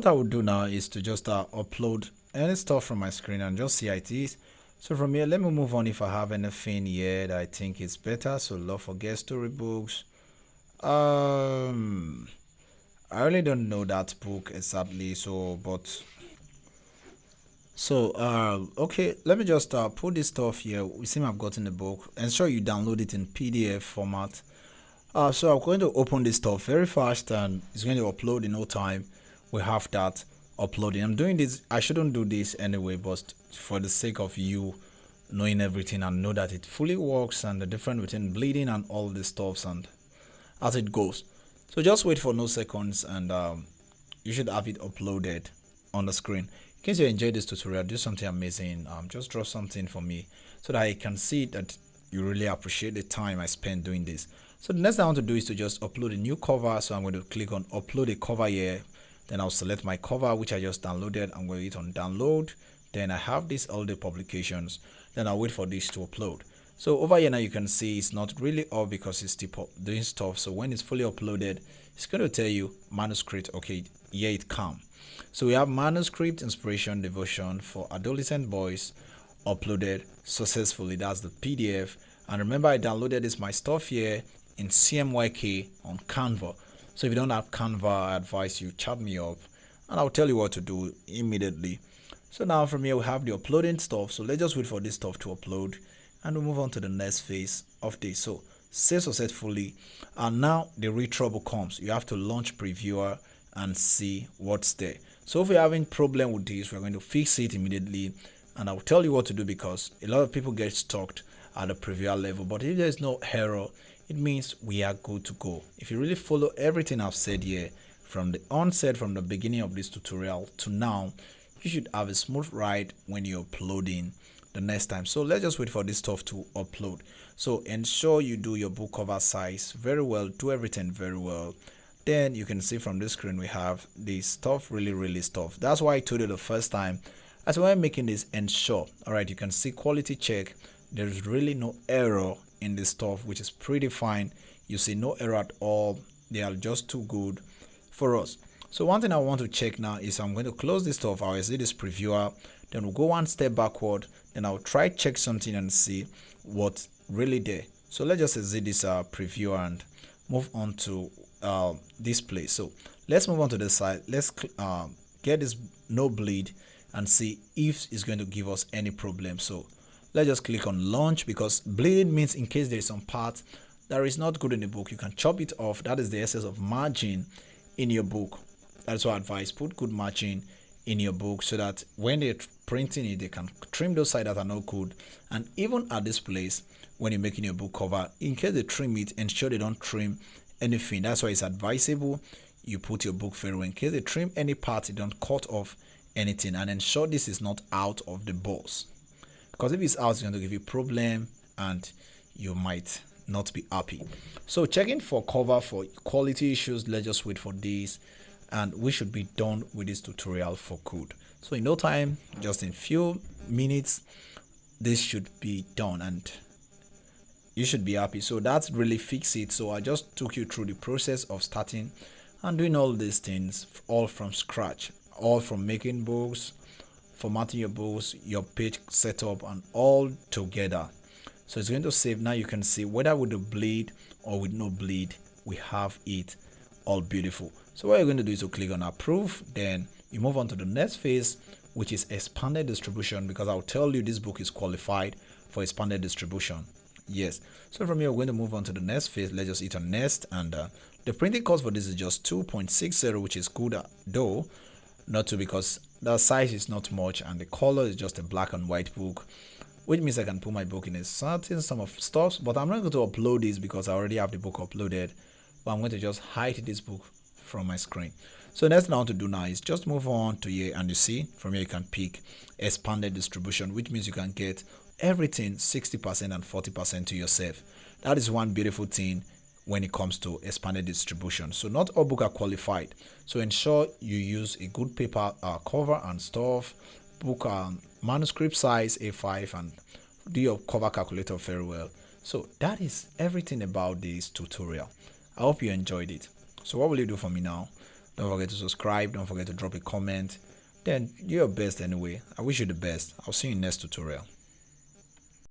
what I would do now is to just upload any stuff from my screen and just see how it is. So from here, let me move on if I have anything here that I think is better. So love for guest storybooks. I really don't know that book exactly, so okay, let me just put this stuff here. We seem I've gotten the book. Ensure you download it in PDF format. So I'm going to open this stuff very fast and it's going to upload in no time. We have that uploading. I'm doing this, I shouldn't do this anyway, but for the sake of you knowing everything and know that it fully works and the difference between bleeding and all the stuffs and as it goes. So just wait for no seconds and you should have it uploaded on the screen. In case you enjoyed this tutorial, do something amazing. Just draw something for me so that I can see that you really appreciate the time I spent doing this. So the next thing I want to do is to just upload a new cover. So I'm going to click on upload a cover here. Then I'll select my cover, which I just downloaded. I'm going to hit on download. Then I have these all the publications. Then I'll wait for this to upload. So over here now you can see it's not really up because it's still doing stuff. So when it's fully uploaded, it's going to tell you manuscript. Okay, here it comes. So we have manuscript inspiration devotion for adolescent boys uploaded successfully. That's the PDF. And remember, I downloaded this my stuff here in CMYK on Canva. So if you don't have Canva, I advise you chat me up and I'll tell you what to do immediately. So now from here we have the uploading stuff. So let's just wait for this stuff to upload and we'll move on to the next phase of this. So save successfully, and now the real trouble comes. You have to launch previewer and see what's there. So if you're having problem with this, we're going to fix it immediately and I'll tell you what to do because a lot of people get stuck at the previewer level. But if there's no error, it means we are good to go. If you really follow everything I've said here from the onset, from the beginning of this tutorial to now, you should have a smooth ride when you're uploading the next time. So let's just wait for this stuff to upload. So ensure you do your book cover size very well, do everything very well. Then you can see from this screen we have this stuff, really stuff. That's why I told you the first time as when I'm making this, ensure. All right, you can see quality check. There's really no error in this stuff, which is pretty fine. You see no error at all. They are just too good for us. So one thing I want to check now is I'm going to close this stuff. I'll exit this previewer, then we'll go one step backward, then I'll try check something and see what's really there. So let's just exit this previewer and move on to this place. So let's move on to the side. Let's get this no bleed and see if it's going to give us any problem. So let's just click on launch because bleeding means in case there is some part that is not good in the book, you can chop it off. That is the essence of margin in your book. That's why I advise put good margin in your book so that when they're printing it, they can trim those sides that are not good. And even at this place, when you're making your book cover, in case they trim it, ensure they don't trim anything. That's why it's advisable you put your book very well. In case they trim any part, you don't cut off anything, and ensure this is not out of the box. Because if it's out, it's going to give you problem and you might not be happy. So checking for cover for quality issues, let's just wait for this and we should be done with this tutorial for good. So in no time, just in few minutes, this should be done and you should be happy. So that's really fix it. So I just took you through the process of starting and doing all these things all from scratch, all from making books, formatting your books, your page setup, and all together. So it's going to save. Now you can see whether with the bleed or with no bleed, we have it all beautiful. So what you're going to do is to click on approve, then you move on to the next phase, which is expanded distribution, because I'll tell you this book is qualified for expanded distribution. Yes. So from here we're going to move on to the next phase. Let's just hit on next, and the printing cost for this is just 2.60, which is good though, not to because the size is not much and the color is just a black and white book, which means I can put my book in a certain sum of stuff. But I'm not going to upload this because I already have the book uploaded, but I'm going to just hide this book from my screen. So next thing I want to do now is just move on to here, and you see from here you can pick expanded distribution, which means you can get everything 60% and 40% to yourself. That is one beautiful thing when it comes to expanded distribution. So not all books are qualified, so ensure you use a good paper cover and stuff, book manuscript size A5, and do your cover calculator very well. So that is everything about this tutorial. I hope you enjoyed it. So what will you do for me now? Don't forget to subscribe. Don't forget to drop a comment. Then do your best anyway. I wish you the best. I'll see you in next tutorial.